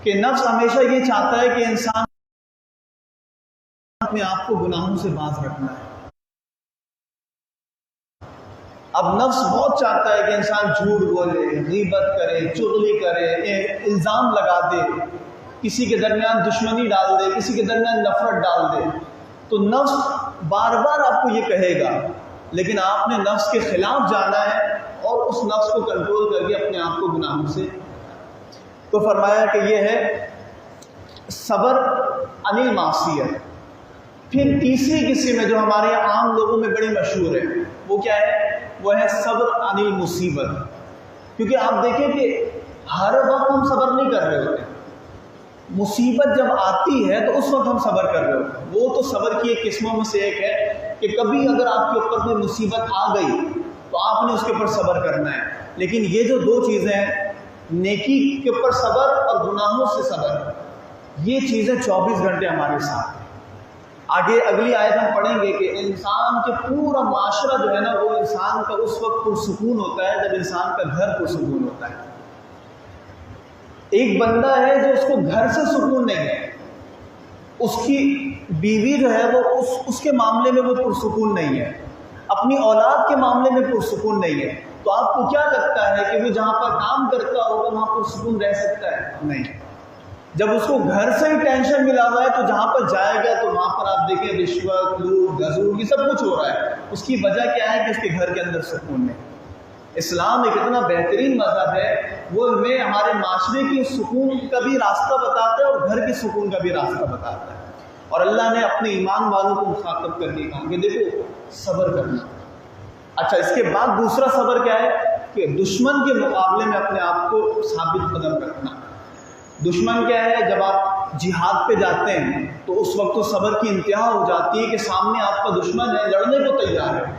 کہ نفس ہمیشہ یہ چاہتا ہے کہ انسان اپنے آپ کو گناہوں سے باز رکھنا ہے۔ اب نفس بہت چاہتا ہے کہ انسان جھوٹ بولے، غیبت کرے، چغلی کرے، الزام لگا دے، کسی کے درمیان دشمنی ڈال دے، کسی کے درمیان نفرت ڈال دے۔ تو نفس بار بار آپ کو یہ کہے گا، لیکن آپ نے نفس کے خلاف جانا ہے اور اس نفس کو کنٹرول کر کے اپنے آپ کو گناہوں سے۔ تو فرمایا کہ یہ ہے صبر عن المعصیت۔ پھر تیسری قسم ہے جو ہمارے عام لوگوں میں بڑی مشہور ہے، وہ کیا ہے؟ وہ ہے صبر عن المصیبت۔ کیونکہ آپ دیکھیں کہ ہر وقت ہم صبر نہیں کر رہے ہوتے، مصیبت جب آتی ہے تو اس وقت ہم صبر کر رہے ہوتے ہیں۔ وہ تو صبر کی ایک قسموں میں سے ایک ہے کہ کبھی اگر آپ کے اوپر کوئی مصیبت آ گئی تو آپ نے اس کے اوپر صبر کرنا ہے۔ لیکن یہ جو دو چیزیں ہیں، نیکی کے اوپر صبر اور گناہوں سے صبر، یہ چیزیں 24 گھنٹے ہمارے ساتھ ہیں۔ آگے اگلی آیت ہم پڑھیں گے کہ انسان کے پورا معاشرہ جو ہے نا، وہ انسان کا اس وقت پرسکون ہوتا ہے جب انسان کا گھر پرسکون ہوتا ہے۔ ایک بندہ ہے جو اس کو گھر سے سکون نہیں ہے، اس کی بیوی جو ہے وہ اس کے معاملے میں وہ پرسکون نہیں ہے، اپنی اولاد کے معاملے میں پرسکون نہیں ہے، تو آپ کو کیا لگتا ہے کہ وہ جہاں پر کام کرتا ہوگا وہاں پرسکون رہ سکتا ہے؟ نہیں۔ جب اس کو گھر سے ہی ٹینشن ملا ہوا ہے تو جہاں پر جائے گا تو وہاں پر آپ دیکھیں رشوت، لوٹ، غزور، یہ سب کچھ ہو رہا ہے۔ اس کی وجہ کیا ہے کہ اس کے گھر کے اندر سکون نہیں۔ اسلام ایک اتنا بہترین مذہب ہے، وہ ہمیں ہمارے معاشرے کی سکون کا بھی راستہ بتاتا ہے اور گھر کے سکون کا بھی راستہ بتاتا ہے۔ اور اللہ نے اپنے ایمان والوں کو مخاطب کر کے کہا کہ دیکھو صبر کرنا۔ اچھا، اس کے بعد دوسرا صبر کیا ہے کہ دشمن کے مقابلے میں اپنے آپ کو ثابت قدم رکھنا۔ دشمن کیا ہے؟ جب آپ جہاد پہ جاتے ہیں تو اس وقت تو صبر کی انتہا ہو جاتی ہے کہ سامنے آپ کا دشمن ہے، لڑنے کو تیار ہے،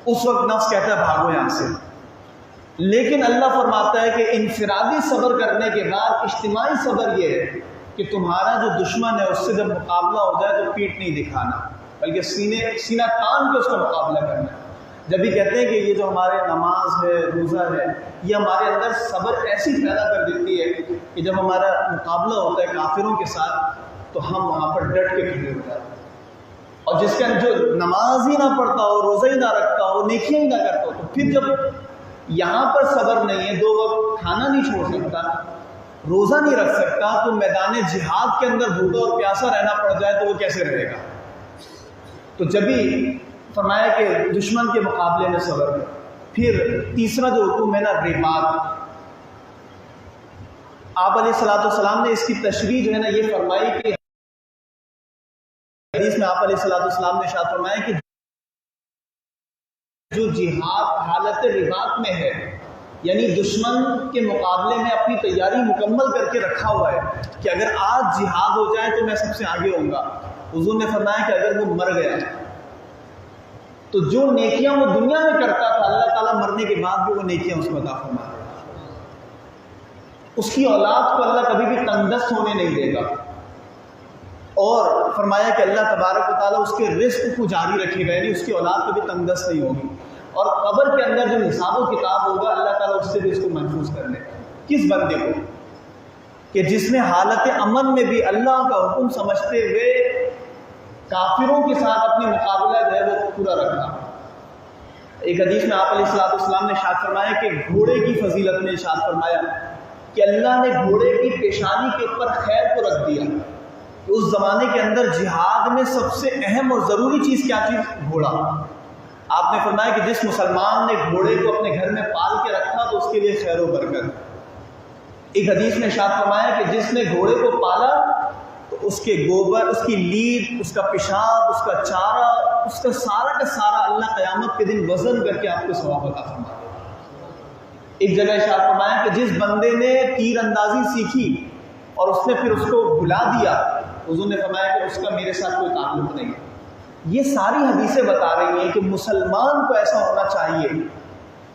اس وقت نفس کہتا ہے بھاگو یہاں سے۔ لیکن اللہ فرماتا ہے کہ انفرادی صبر کرنے کے بعد اجتماعی صبر یہ ہے کہ تمہارا جو دشمن ہے اس سے جب مقابلہ ہو جائے تو پیٹ نہیں دکھانا، بلکہ سینہ تان کے اس کا مقابلہ کرنا ہے۔ جب یہ کہتے ہیں کہ یہ جو ہمارے نماز ہے، روزہ ہے، یہ ہمارے اندر صبر ایسی پیدا کر دیتی ہے کہ جب ہمارا مقابلہ ہوتا ہے کافروں کے ساتھ تو ہم وہاں پر ڈٹ کے کھڑے ہو جاتے ہیں۔ اور جس کا جو نماز ہی نہ پڑھتا ہو، روزہ ہی نہ رکھتا ہو، نیکیاں ہی نہ کرتا ہو، تو پھر جب یہاں پر صبر نہیں ہے، 2 وقت کھانا نہیں چھوڑ سکتا، روزہ نہیں رکھ سکتا، تو میدان جہاد کے اندر بھوکا اور پیاسا رہنا پڑ جائے تو وہ کیسے رہے گا؟ تو جبھی فرمایا کہ دشمن کے مقابلے میں صبر۔ پھر تیسرا جو حکم ہے نا، رباط، آپ علیہ السلام نے اس کی تشریح جو ہے نا یہ فرمائی کہ حدیث میں آپ علیہ السلام نے ارشاد فرمایا کہ جو جہاد حالت رباط میں ہے، یعنی دشمن کے مقابلے میں اپنی تیاری مکمل کر کے رکھا ہوا ہے کہ اگر آج جہاد ہو جائے تو میں سب سے آگے ہوں گا۔ حضور نے فرمایا کہ اگر وہ مر گیا تو جو نیکیاں وہ دنیا میں کرتا تھا اللہ تعالیٰ مرنے کے بعد بھی وہ نیکیاں اس کو عطا فرما دے گا۔ اس کی اولاد کو اللہ کبھی بھی تندرست ہونے نہیں دے گا، اور فرمایا کہ اللہ تبارک و تعالیٰ اس کے رزق کو جاری رکھے گا، یعنی اس کی اولاد کبھی تندرست نہیں ہوگی، اور قبر کے اندر جو حساب و کتاب ہوگا اللہ تعالیٰ اس سے بھی اس کو محفوظ کر لے گا۔ کس بندے کو؟ کہ جس نے حالت امن میں بھی اللہ کا حکم سمجھتے ہوئے کافروں کے ساتھ اپنی مقابلہ جو ہے وہ پورا رکھا۔ ایک حدیث میں آپ علیہ السلام نے ارشاد فرمایا کہ گھوڑے کی فضیلت میں ارشاد فرمایا کہ اللہ نے گھوڑے کی پیشانی کے اوپر خیر کو رکھ دیا کہ اس زمانے کے اندر جہاد میں سب سے اہم اور ضروری چیز کیا چیز؟ گھوڑا۔ آپ نے فرمایا کہ جس مسلمان نے گھوڑے کو اپنے گھر میں پال کے رکھا تو اس کے لیے خیر و برکت۔ ایک حدیث میں ارشاد فرمایا کہ جس نے گھوڑے کو پالا تو اس کے گوبر، اس کی لیٹ، اس کا پیشاب، اس کا چارہ، اس کا سارا اللہ قیامت کے دن وزن کر کے آپ کو ثواب عطا فرمائے گا۔ ایک جگہ ارشاد فرمایا کہ جس بندے نے تیر اندازی سیکھی اور اس نے پھر اس کو بھلا دیا، حضور نے فرمایا کہ اس کا میرے ساتھ کوئی تعلق نہیں ہے۔ یہ ساری حدیثیں بتا رہی ہیں کہ مسلمان کو ایسا ہونا چاہیے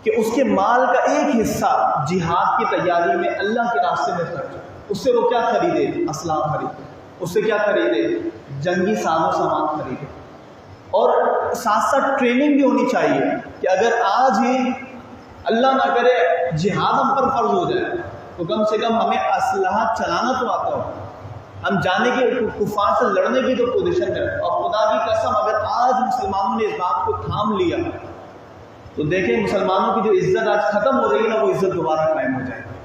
کہ اس کے مال کا ایک حصہ جہاد کی تیاری میں اللہ کے راستے میں خرچ ہو۔ اس سے وہ کیا خریدے؟ اسلحہ خریدے، اس سے کیا خریدے؟ جنگی ساز و سامان خریدے، اور ساتھ ساتھ ٹریننگ بھی ہونی چاہیے کہ اگر آج ہی اللہ نہ کرے جہاد ہم پر فرض ہو جائے تو کم سے کم ہمیں اسلحہ چلانا تو آتا ہو، ہم جانے کے کفار سے لڑنے کی تو پوزیشن میں. اور خدا کی قسم اگر آج مسلمانوں نے اس بات کو تھام لیا تو دیکھیں مسلمانوں کی جو عزت آج ختم ہو رہی ہے نا، وہ عزت دوبارہ قائم ہو جائے گی.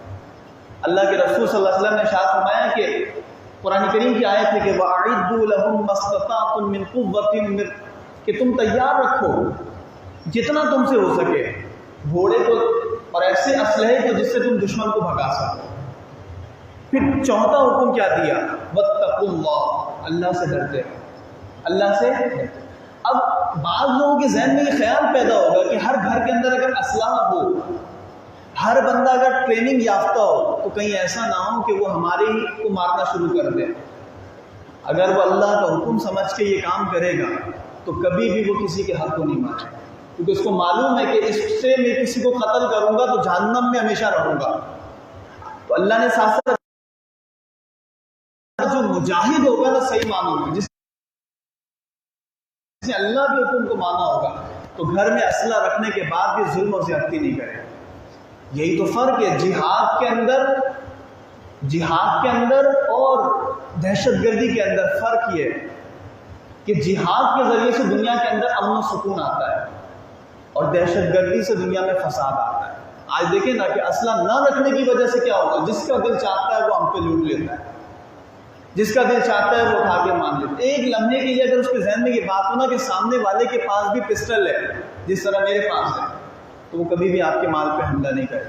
اللہ کے رسول صلی اللہ علیہ وسلم نے ارشاد فرمایا کہ قرآن کریم کی آیت ہے کہ وَأَعِدُّوا لَهُم مَّا اسْتَطَعْتُم مِّن قُوَّةٍ، کہ تم تیار رکھو جتنا تم سے ہو سکے گھوڑے کو اور ایسے اسلحے کو جس سے تم دشمن کو بھگا سکو. پھر چوتھا حکم کیا دیا؟ وَاتَّقُوا اللَّهَ، اللہ سے ڈرتے رہو، اللہ سے ڈرتے. اب بعض لوگوں کے ذہن میں یہ خیال پیدا ہوگا کہ ہر گھر کے اندر اگر اسلحہ ہو، ہر بندہ اگر ٹریننگ یافتہ ہو، تو کہیں ایسا نہ ہو کہ وہ ہمارے ہی کو مارنا شروع کر دے. اگر وہ اللہ کا حکم سمجھ کے یہ کام کرے گا تو کبھی بھی وہ کسی کے حق کو نہیں مارے گا، کیونکہ اس کو معلوم ہے کہ اس سے میں کسی کو قتل کروں گا تو جہنم میں ہمیشہ رہوں گا. تو اللہ نے ساتھ ساتھ جو مجاہد ہوگا نا صحیح معنوں میں، جس نے اللہ کے حکم کو مانا ہوگا، تو گھر میں اسلحہ رکھنے کے بعد بھی ظلم اور زیادتی نہیں کرے. یہی تو فرق ہے جہاد کے اندر اور دہشت گردی کے اندر. فرق یہ ہے کہ جہاد کے ذریعے سے دنیا کے اندر امن و سکون آتا ہے اور دہشت گردی سے دنیا میں فساد آتا ہے. آج دیکھیں نا کہ اسلحہ نہ رکھنے کی وجہ سے کیا ہوگا، جس کا دل چاہتا ہے وہ ہم پہ لوٹ لیتا ہے، جس کا دل چاہتا ہے وہ اٹھا کے مان لیتا ہے. ایک لمحے کے لیے اگر اس کے ذہن میں یہ بات ہو نا کہ سامنے والے کے پاس بھی پسٹل ہے جس طرح میرے پاس ہے، تو وہ کبھی بھی آپ کے مال پہ حملہ نہیں کرے.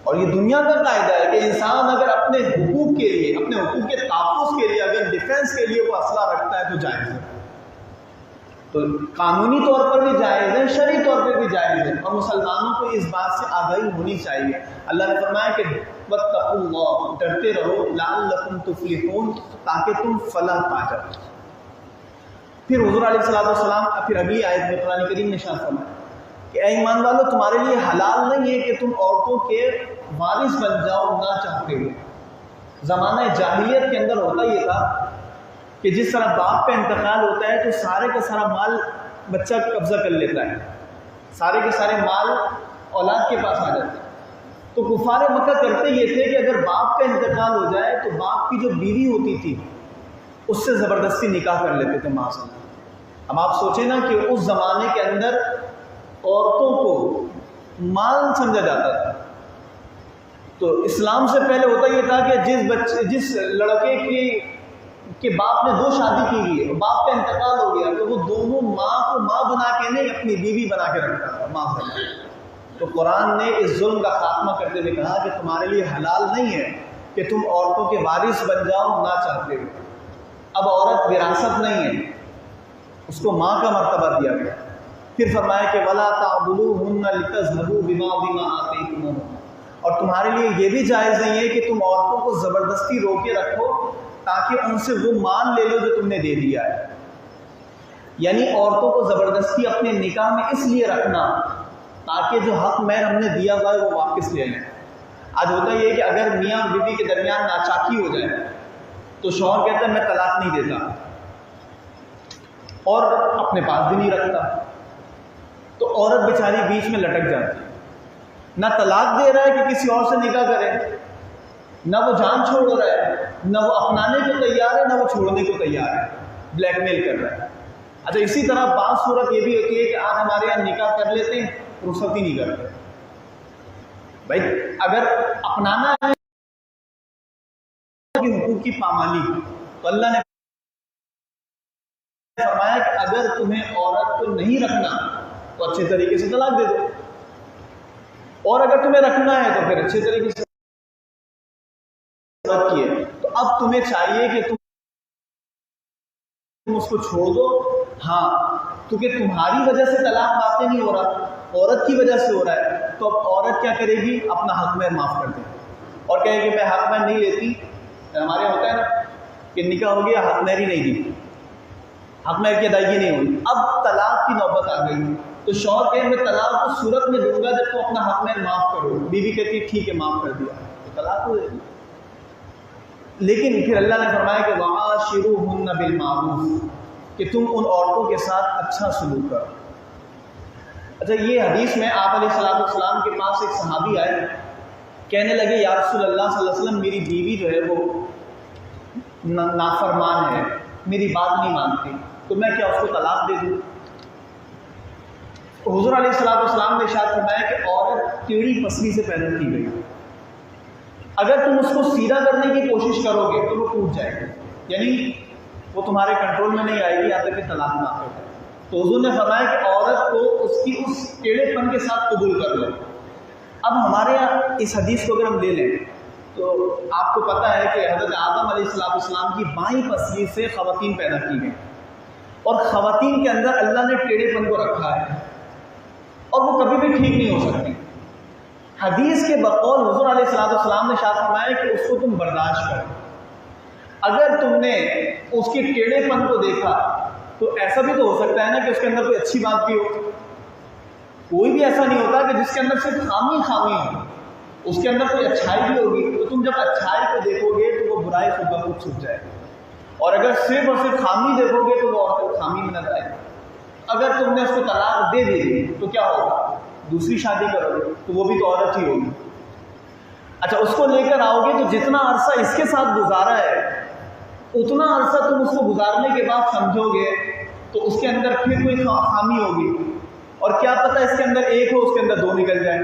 اور یہ دنیا کا قاعدہ ہے کہ انسان اگر اپنے حقوق کے لیے، اپنے حقوق کے تحفظ کے لیے، اگر ڈیفنس کے لیے وہ اسلحہ رکھتا ہے تو جائز ہے. تو قانونی طور پر بھی جائز ہے، شرعی طور پر بھی جائز ہے، اور مسلمانوں کو اس بات سے آگاہی ہونی چاہیے. اللہ نے فرمایا کہ وَاتَّقُوا اللَّهَ، ڈرتے رہو، لَعَلَّكُمْ تُفْلِحُونَ، تاکہ تم فلاح پا جاؤ. پھر حضور علیہ السلام پھر اگلی آیت میں قرآن کریم نے ارشاد فرمایا کہ اے ایمان والو، تمہارے لیے حلال نہیں ہے کہ تم عورتوں کے وارث بن جاؤ نہ چاہتے ہوئے. زمانہ جاہلیت کے اندر ہوتا یہ تھا کہ جس طرح باپ کا انتقال ہوتا ہے تو سارے کا سارا مال بچہ قبضہ کر لیتا ہے، سارے کے سارے مال اولاد کے پاس آ جاتے ہیں. تو کفار مکہ کرتے یہ تھے کہ اگر باپ کا انتقال ہو جائے تو باپ کی جو بیوی ہوتی تھی اس سے زبردستی نکاح کر لیتے تھے معاذ اللہ. اب آپ سوچیں نا کہ اس زمانے کے اندر عورتوں کو مال سمجھا جاتا تھا. تو اسلام سے پہلے ہوتا یہ تھا کہ جس لڑکے کے باپ نے 2 شادی کی ہوئی ہے، باپ کا انتقال ہو گیا تو وہ دونوں ماں کو ماں بنا کے نہیں اپنی بیوی بنا کے رکھتا تھا معاذ اللہ. تو قرآن نے اس ظلم کا خاتمہ کرتے ہوئے کہا کہ تمہارے لیے حلال نہیں ہے کہ تم عورتوں کے وارث بن جاؤ نہ چاہتے ہوئے. اب عورت وراثت نہیں ہے، اس کو ماں کا مرتبہ دیا گیا. پھر فرمایا کہ وَلَا تَعْضُلُوهُنَّ لِتَذْهَبُوا بِمَا آتَيْتُمُوهُنَّ، اور تمہارے لیے یہ بھی جائز نہیں ہے کہ تم عورتوں کو زبردستی روکے رکھو تاکہ ان سے وہ مال لے لو جو تم نے دے دیا ہے. یعنی عورتوں کو زبردستی اپنے نکاح میں اس لیے رکھنا تاکہ جو حق مہر ہم نے دیا ہوا ہے وہ واپس لے لیں. آج ہوتا یہ کہ اگر میاں بیوی کے درمیان ناچاکی ہو جائے تو شوہر کہتا ہے میں طلاق نہیں دیتا اور اپنے پاس بھی نہیں رکھتا، تو عورت بیچاری بیچ میں لٹک جاتی ہے، نہ طلاق دے رہا ہے کہ کسی اور سے نکاح کرے، نہ وہ جان چھوڑ رہا ہے، نہ وہ اپنانے کو تیار ہے، نہ وہ چھوڑنے کو تیار ہے، بلیک میل کر رہا ہے. اچھا اسی طرح بعض صورت یہ بھی ہوتی ہے کہ آج ہمارے یہاں نکاح کر لیتے ہیں، رخصت ہی نہیں کرتے. بھائی اگر اپنانا ہے حقوق کی پامالی، تو اللہ نے فرمایا کہ اگر تمہیں عورت کو نہیں رکھنا تو اچھے طریقے سے طلاق دے دو، اور اگر تمہیں رکھنا ہے تو پھر اچھے طریقے سے کیے. تو اب تمہیں چاہیے کہ تم اس کو چھوڑ دو. ہاں کیونکہ تمہاری وجہ سے طلاق واقع نہیں ہو رہا، عورت کی وجہ سے ہو رہا ہے. تو اب عورت کیا کرے گی؟ اپنا حق مہر معاف کر دے اور کہے گی میں حق مہر نہیں لیتی. ہمارے یہاں ہوتا ہے نا کہ نکاح ہو گیا حق مہر ہی نہیں دی، حق مہر کی ادائیگی نہیں ہوئی، اب طلاق کی نوبت آ گئی. تو شوہر کہے میں طلاق اس صورت میں دوں گا جب تم اپنا حق مہر معاف کرو. بیوی کہتی ہے ٹھیک ہے معاف کر دیا، تو طلاق ہو جائے گی. لیکن پھر اللہ نے فرمایا کہ وَعَاشِرُوهُنَّ بِالْمَعْرُوفِ، کہ تم ان عورتوں کے ساتھ اچھا سلوک کرو. اچھا یہ حدیث میں آپ علیہ السلام کے پاس ایک صحابی آئے کہنے لگے یا رسول اللہ صلی اللہ علیہ وسلم میری بیوی جو ہے وہ نافرمان ہے، میری بات نہیں مانتی، تو میں کیا اس کو طلاق دے دوں؟ حضور علیہ السلام نے ارشاد فرمایا کہ عورت ٹیڑھی پسلی سے پیدا کی گئی، اگر تم اس کو سیدھا کرنے کی کوشش کرو گے تو وہ ٹوٹ جائے گا، یعنی وہ تمہارے کنٹرول میں نہیں آئے گی یہاں تک کہ طلاق نہ ہو جائے۔ تو حضور نے فرمایا کہ عورت کو اس کی اس ٹیڑھے پن کے ساتھ قبول کر لو۔ اب ہمارے یہاں اس حدیث کو اگر ہم لے لیں تو آپ کو پتہ ہے کہ حضرت آدم علیہ السلام کی بائیں پسلی سے خواتین پیدا کی گئی، اور خواتین کے اندر اللہ نے ٹیڑھے پن کو رکھا ہے اور وہ کبھی بھی ٹھیک نہیں ہو سکتی۔ حدیث کے بقول حضور علیہ السلام نے ارشاد فرمایا کہ اس کو تم برداشت کرو۔ اگر تم نے اس کے ٹیڑھے پن کو دیکھا تو ایسا بھی تو ہو سکتا ہے نا کہ اس کے اندر کوئی اچھی بات بھی ہو۔ کوئی بھی ایسا نہیں ہوتا کہ جس کے اندر صرف خامی ہو، اس کے اندر کوئی اچھائی بھی ہوگی، تو تم جب اچھائی کو دیکھو گے تو وہ برائی خود بخود چھپ جائے گی، اور اگر صرف اور صرف خامی دیکھو گے تو وہ اور خامی میں نظر آئے گی۔ اگر تم نے اس کو طلاق دے دی تو کیا ہوگا؟ دوسری شادی کرو گے تو وہ بھی تو عورت ہی ہوگی۔ اچھا، اس کو لے کر آؤ گے تو جتنا عرصہ اس کے ساتھ گزارا ہے اتنا عرصہ تم اس کو گزارنے کے بعد سمجھو گے تو اس کے اندر پھر کوئی خامی ہوگی، اور کیا پتہ اس کے اندر ایک ہو اس کے اندر دو نکل جائیں،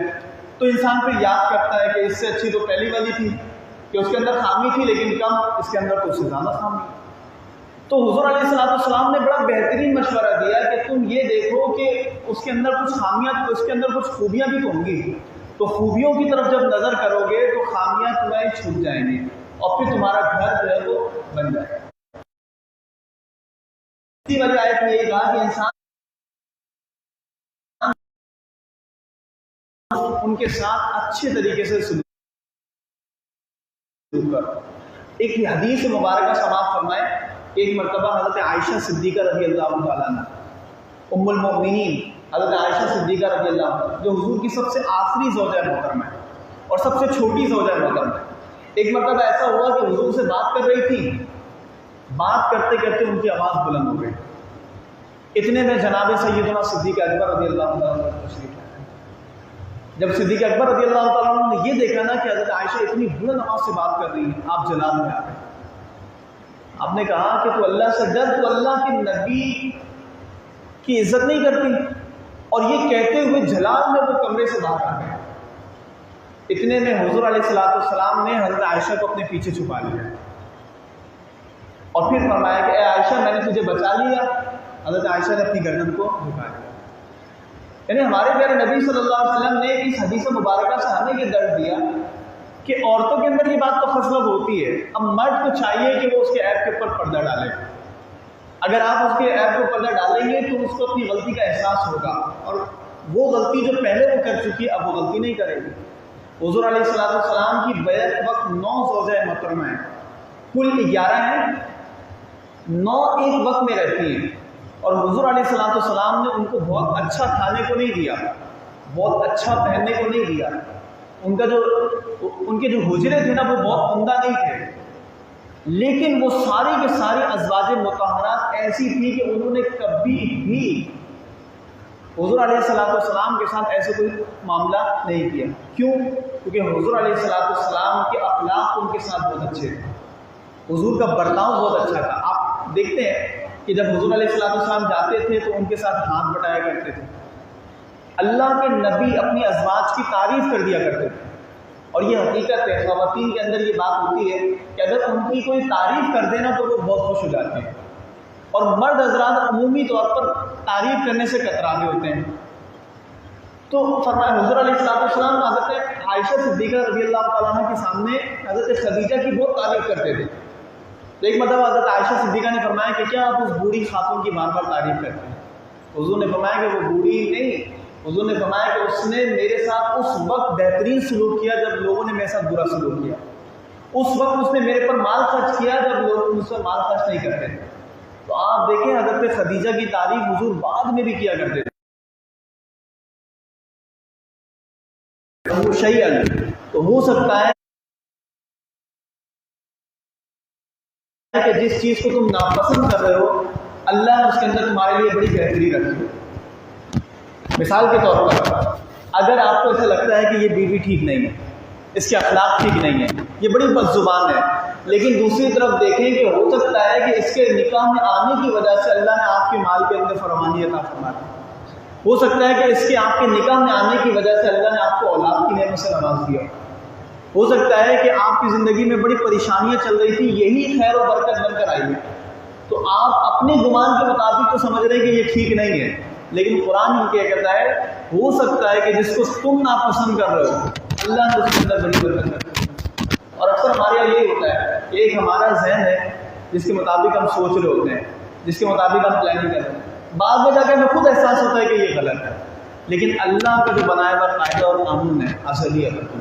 تو انسان پھر یاد کرتا ہے کہ اس سے اچھی تو پہلی والی تھی کہ اس کے اندر خامی تھی لیکن کم، اس کے اندر تو اس سے زیادہ خامی۔ تو حضور علیہ السلام نے بڑا بہترین مشورہ دیا کہ تم یہ دیکھو کہ اس کے اندر کچھ خامیاں، اس کے اندر کچھ خوبیاں بھی تو ہوں گی، تو خوبیوں کی طرف جب نظر کرو گے تو خامیاں تمہیں چھوٹ جائیں گی اور پھر تمہارا گھر جو ہے وہ بن جائے گا۔ اسی والی آیت میں یہ کہا کہ انسان ان کے ساتھ اچھے طریقے سے سلوک کرو۔ ایک حدیث مبارکہ سماعت فرمائے، ایک مرتبہ حضرت عائشہ صدیقہ رضی اللہ تعالیٰ عنہ، ام المؤمنین حضرت عائشہ صدیقہ رضی اللہ عنہ، جو حضور کی سب سے آخری زوجہ محترمہ ہے اور سب سے چھوٹی زوجہ محترمہ ہے، ایک مرتبہ ایسا ہوا کہ حضور سے بات کر رہی تھی، بات کرتے کرتے ان کی آواز بلند ہو گئی، اتنے میں جناب سیدنا صدیق اکبر رضی اللہ عنہ تشریف لائے۔ جب صدیق اکبر رضی اللہ تعالیٰ عنہ نے یہ دیکھا نا کہ حضرت عائشہ اتنی بلند آواز سے بات کر رہی ہیں، آپ جلال میں آ گئے۔ آپ نے کہا کہ تو اللہ سے ڈر، تو اللہ کے نبی کی عزت نہیں کرتی؟ اور یہ کہتے ہوئے جلال میں وہ کمرے سے باہر آ گئے۔ اتنے میں حضور علیہ السلام نے حضرت عائشہ کو اپنے پیچھے چھپا لیا اور پھر فرمایا کہ اے عائشہ میں نے تجھے بچا لیا۔ حضرت عائشہ نے اپنی گردن کو جھکا لیا۔ یعنی ہمارے پیارے نبی صلی اللہ علیہ وسلم نے اس حدیث مبارکہ سے ہمیں یہ درس دیا کہ عورتوں کے اندر یہ بات تو خصلت ہوتی ہے، اب مرد کو چاہیے کہ وہ اس کے عیب کے اوپر پردہ ڈالے۔ اگر آپ اس کے عیب کو پردہ ڈالیں گے تو اس کو اپنی غلطی کا احساس ہوگا، اور وہ غلطی جو پہلے وہ کر چکی اب وہ غلطی نہیں کرے گی۔ حضور علیہ السلام کی بیعت وقت 9 زوجہ محترمہ ہیں، کل 11 ہیں، 9 ایک وقت میں رہتی ہیں، اور حضور علیہ السلام نے ان کو بہت اچھا کھانے کو نہیں دیا، بہت اچھا پہننے کو نہیں دیا، ان کے جو حجرے تھے نا وہ بہت عمدہ نہیں تھے، لیکن وہ ساری کے ساری ازواج مطہرات ایسی تھی کہ انہوں نے کبھی بھی حضور علیہ السلام کے ساتھ ایسے کوئی معاملہ نہیں کیا۔ کیوں؟ کیونکہ حضور علیہ السلام کے اخلاق ان کے ساتھ بہت اچھے تھے، حضور کا برتاؤ بہت اچھا تھا۔ آپ دیکھتے ہیں کہ جب حضور علیہ السلام جاتے تھے تو ان کے ساتھ ہاتھ بٹایا کرتے تھے، اللہ کے نبی اپنی ازواج کی تعریف کر دیا کرتے تھے، اور یہ حقیقت ہے، خواتین کے اندر یہ بات ہوتی ہے کہ اگر ان کی کوئی تعریف کر دینا تو وہ بہت خوش ہو جاتے ہیں، اور مرد حضرات عمومی طور پر تعریف کرنے سے کتراتے ہوتے ہیں۔ تو فرمایا حضور علیہ السلام حضرت عائشہ صدیقہ رضی اللہ تعالیٰ عنہ کے سامنے حضرت خدیجہ کی بہت تعریف کرتے تھے۔ تو ایک مرتبہ حضرت عائشہ صدیقہ نے فرمایا کہ کیا آپ اس بوڑھی خاتون کی بار بار تعریف کرتے ہیں؟ حضور نے فرمایا کہ وہ بوڑھی نہیں، حضور نے فرمایا کہ اس نے میرے ساتھ اس وقت بہترین سلوک کیا جب لوگوں نے میرے ساتھ برا سلوک کیا، اس وقت اس نے میرے پر مال خرچ کیا جب لوگ مجھ پر مال خرچ نہیں کرتے تھے۔ تو آپ دیکھیں حضرت خدیجہ کی تعریف حضور بعد میں بھی کیا کرتے تھے۔ تو ہو سکتا ہے کہ جس چیز کو تم ناپسند کر رہے ہو اللہ اس کے اندر تمہارے لیے بڑی بہتری رکھی ہے۔ مثال کے طور پر اگر آپ کو ایسا لگتا ہے کہ یہ بیوی ٹھیک نہیں ہے، اس کے اخلاق ٹھیک نہیں ہے، یہ بڑی بد زبان ہے. لیکن دوسری طرف دیکھیں کہ ہو سکتا ہے کہ اس کے نکاح میں آنے کی وجہ سے اللہ نے آپ کے مال کے اندر فراوانی عطا فرما دی. ہو سکتا ہے کہ اس کے آپ کے نکاح میں آنے کی وجہ سے اللہ نے آپ کو اولاد کی نعمت سے نواز دیا. ہو سکتا ہے کہ آپ کی زندگی میں بڑی پریشانیاں چل رہی تھی، یہی خیر و برکت بن کر آئی ہے. تو آپ اپنے گمان کے مطابق تو سمجھ رہے ہیں کہ یہ ٹھیک نہیں ہے، لیکن قرآن یہ کیا کہتا ہے، ہو سکتا ہے کہ جس کو تم ناپسند کر رہے ہو اللہ نے اس کے اندر بڑی برکت کر دی. اور اکثر ہمارے یہاں یہی ہوتا ہے کہ ایک ہمارا ذہن ہے جس کے مطابق ہم سوچ رہے ہوتے ہیں، جس کے مطابق ہم پلاننگ کر رہے ہیں، بعد میں جا کے ہمیں خود احساس ہوتا ہے کہ یہ غلط ہے. لیکن اللہ کا جو بنایا ہوا قاعدہ اور قانون ہے اصل یہ ہے،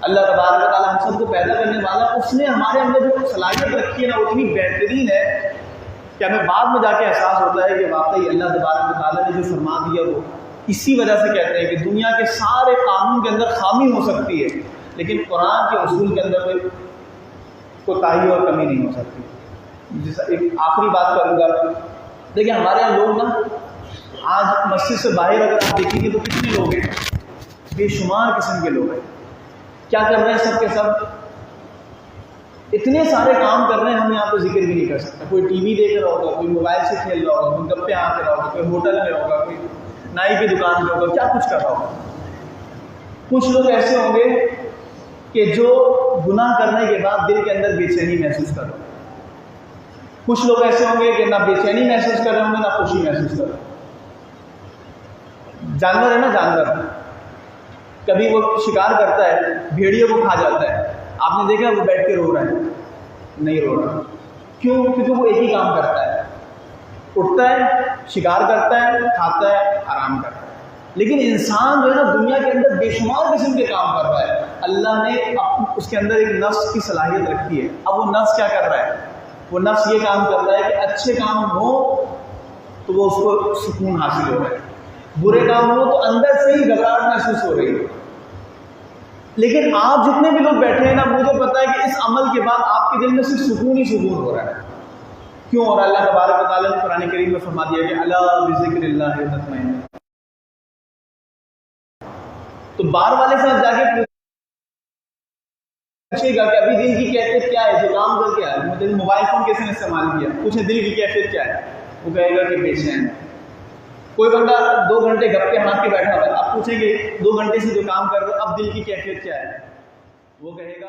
اللہ تبارک و تعالیٰ ہم سب کو پیدا کرنے والا، اس نے ہمارے اندر جو صلاحیت رکھی ہے نا، اتنی بہترین ہے کہ ہمیں بعد میں جا کے احساس ہوتا ہے کہ واقعی اللہ تبارک و تعالیٰ نے جو فرما دیا وہ اسی وجہ سے کہتے ہیں کہ دنیا کے سارے قانون کے اندر خامی ہو سکتی ہے لیکن قرآن کے اصول کے اندر کوئی کوتاہی اور کمی نہیں ہو سکتی. جیسا ایک آخری بات کروں گا، دیکھیں ہمارے یہاں لوگ نا آج مسجد سے باہر اگر آپ دیکھیں گے تو کتنے لوگ ہیں، بے شمار قسم کے لوگ ہیں. کیا کر رہے ہیں سب کے سب؟ اتنے سارے کام کر رہے ہیں، ہم یہاں پہ ذکر بھی نہیں کر سکتے. کوئی ٹی وی دیکھ رہا ہوگا، کوئی موبائل سے کھیل رہا ہوگا، کوئی گپے آ کے رہا ہوگا، کوئی ہوٹل میں ہوگا، کوئی نائی کی دکان پہ ہوگا، کیا کچھ کر رہا ہوگا. کچھ لوگ ایسے ہوں گے کہ جو گناہ کرنے کے بعد دل کے اندر بے چینی محسوس کر رہے ہیں. کچھ لوگ ایسے ہوں گے کہ نہ بے چینی محسوس کر رہے ہوں گے نہ خوشی محسوس کر رہے ہیں. جانور ہے نا، جانور کبھی وہ شکار کرتا ہے، بھیڑیے کو کھا جاتا ہے، آپ نے دیکھا وہ بیٹھ کے رو رہا ہے؟ نہیں رو رہا. کیوں؟ کیونکہ وہ ایک ہی کام کرتا ہے، اٹھتا ہے، شکار کرتا ہے، کھاتا ہے، آرام کرتا ہے. لیکن انسان جو ہے نا دنیا کے اندر بے شمار قسم کے کام کر رہا ہے. اللہ نے اس کے اندر ایک نفس کی صلاحیت رکھی ہے. اب وہ نفس کیا کر رہا ہے؟ وہ نفس یہ کام کر رہا ہے کہ اچھے کام ہو تو وہ اس کو سکون حاصل ہو رہا ہے، برے کام ہو تو اندر سے ہی گھبراہٹ محسوس ہو رہی ہے. لیکن آپ جتنے بھی لوگ بیٹھے ہیں نا، مجھے پتا ہے کہ اس عمل کے بعد آپ کے دل میں صرف سکون ہی سکون ہو رہا ہے. کیوں؟ اور اللہ تبارک و تعالیٰ نے قرآن کریم میں فرما دیا کہ الا بذکر اللہ تطمئن. تو بار والے صاحب جا کے پوچھے گا کہ ابھی دل کی کیفیت کیا ہے، جو کام کر کے آیا، مجھے موبائل فون کیسے نے استعمال کیا، پوچھیں دل کی کیفیت کیا ہے، وہ کہے گا کہ بے چین. کوئی بندہ 2 گھنٹے گپے مار کے بیٹھا ہوا ہے، آپ پوچھیں گے 2 گھنٹے سے جو کام کر رہے ہو اب دل کی کیفیت کیا ہے، وہ کہے گا